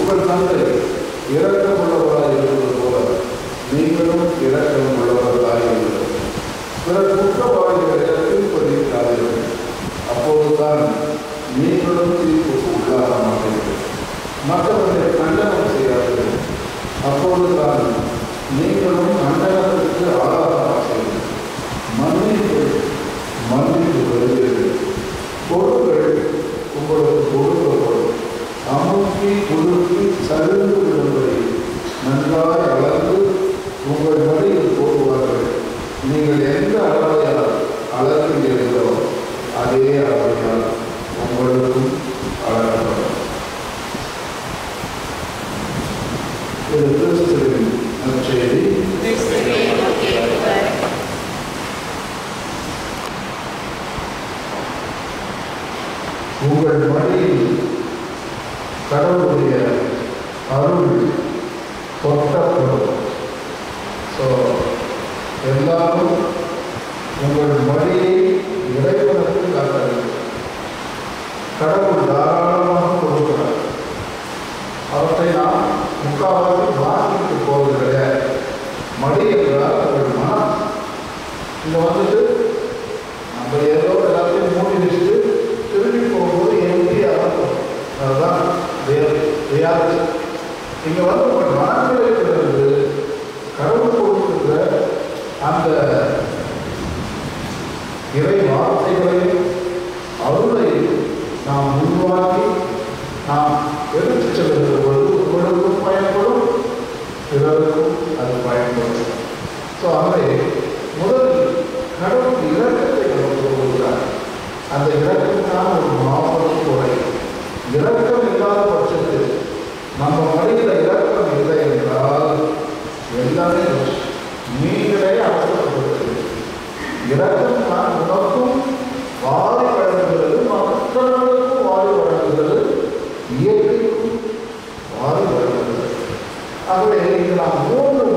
உங்கள் தந்தை இரக்கமுள்ளவராக இருப்பது போல நீங்களும் இரக்கம் உள்ளவர்களாக இருக்கிறது. பிற குற்றவாளிகளிடத்தில் பதிக்கிறார்கள். அப்போதுதான் நீங்களும் தீர்ப்புக்கு உள்ளாக மாட்டீர்கள். மற்றவர்களை கண்டனம் செய்யாதீர்கள். அப்போதுதான் நீங்களும் கண்டனத்திற்கு ஆளாக மாட்டீர்கள். மன்னித்து வருவீர்கள். பொருட்கள் உங்களுக்கு கொடுக்கப்படும். அமுக்கி குலுக்கி சரிந்து விடும்படி நன்றாய் அளந்து உங்கள் வழியில் போடுவார்கள். நீங்கள் எந்த அளவையால் அளக்கிறீர்களோ அதே அளவையால் உங்களுக்கும் அளக்கப்படும். இது கிறிஸ்துவின் நற்செய்தி. உங்கள் மடியில் கடவுளுடைய அருள் கொட்டப்படும். ஸோ எல்லாரும் உங்கள் மடியை இறைவனுக்கு காட்ட வேண்டும். கடவுள் தாராளமாக கொடுக்கிறார். அவற்றை நாம் முக்காவாசி வாங்கிட்டு போவதில்லை. மடி என்றால் உங்கள் மனம். இங்கே வந்துட்டு நம்ம ஏதோ எல்லாத்தையும் மூடி வச்சுட்டு திரும்பி போகும்போது எம்டியாக இருக்கும். அதுதான் ரியாலிட்டி. இங்கே வந்து உங்கள் மனத்தில் இருக்கிறது கடவுள் கொடுக்கிற அந்த இறை வார்த்தைகளையும் அருளையும் நாம் உருவாக்கி நாம் எடுத்து செல்கிற பொழுது உங்களுக்கும் பயன்படும், பிறருக்கும் அது பயன்படும். ஸோ அவை முதலில் கடவுள் இலக்கத்தை நமக்கு கொடுக்கிறார். அந்த இலக்கத்தினால் ஒரு மாபெரும் துறை. இலக்கம் இல்லாத பட்சத்தில் நம்ம மொழியில் இலக்கம் இல்லை என்றால் எல்லாமே நீங்களே அவசரப்படுத்துகிறது. இலக்கம் தான் உனக்கும் வாரி வழங்குகிறது, மக்களுக்கும் வாரி வழங்குகிறது, இயற்கைக்கும் வாரி வழங்குகிறது. ஆகவே இங்கு நாம் 3